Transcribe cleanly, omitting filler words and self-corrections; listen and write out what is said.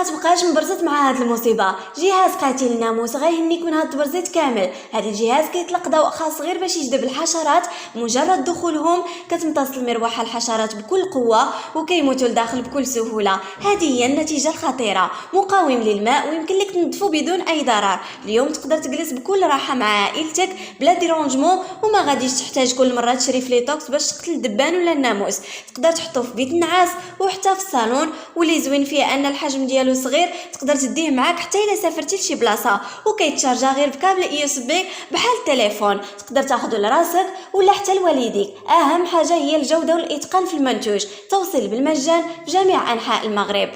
غتبقاش مبرزت مع هاد المصيبه. جهاز قاتل الناموس غيهنيك من هاد التبرزيت كامل. هاد الجهاز كيطلق ضوء خاص غير باش يجذب الحشرات، مجرد دخولهم كتمتص المروحه الحشرات بكل قوه وكيموتوا لداخل بكل سهوله. هذه هي النتيجه الخطيره. مقاوم للماء ويمكن لك تنظفو بدون اي ضرر. اليوم تقدر تجلس بكل راحه مع عائلتك بلا ديرونجمون، وما غاديش تحتاج كل مره تشري فليتوكس باش تقتل الدبان ولا الناموس. تقدر تحطو في بيت النعاس وحتى في الصالون، واللي زوين فيه ان الحجم ديالو صغير، تقدر تديه معاك حتى الا سافرتي لشي بلاصه، وكيتشارجا غير بكابل يو اس بي بحال التليفون. تقدر تاخذه لراسك ولا حتى لوالديك. اهم حاجه هي الجوده والاتقان في المنتوج. توصيل بالمجان في جميع انحاء المغرب.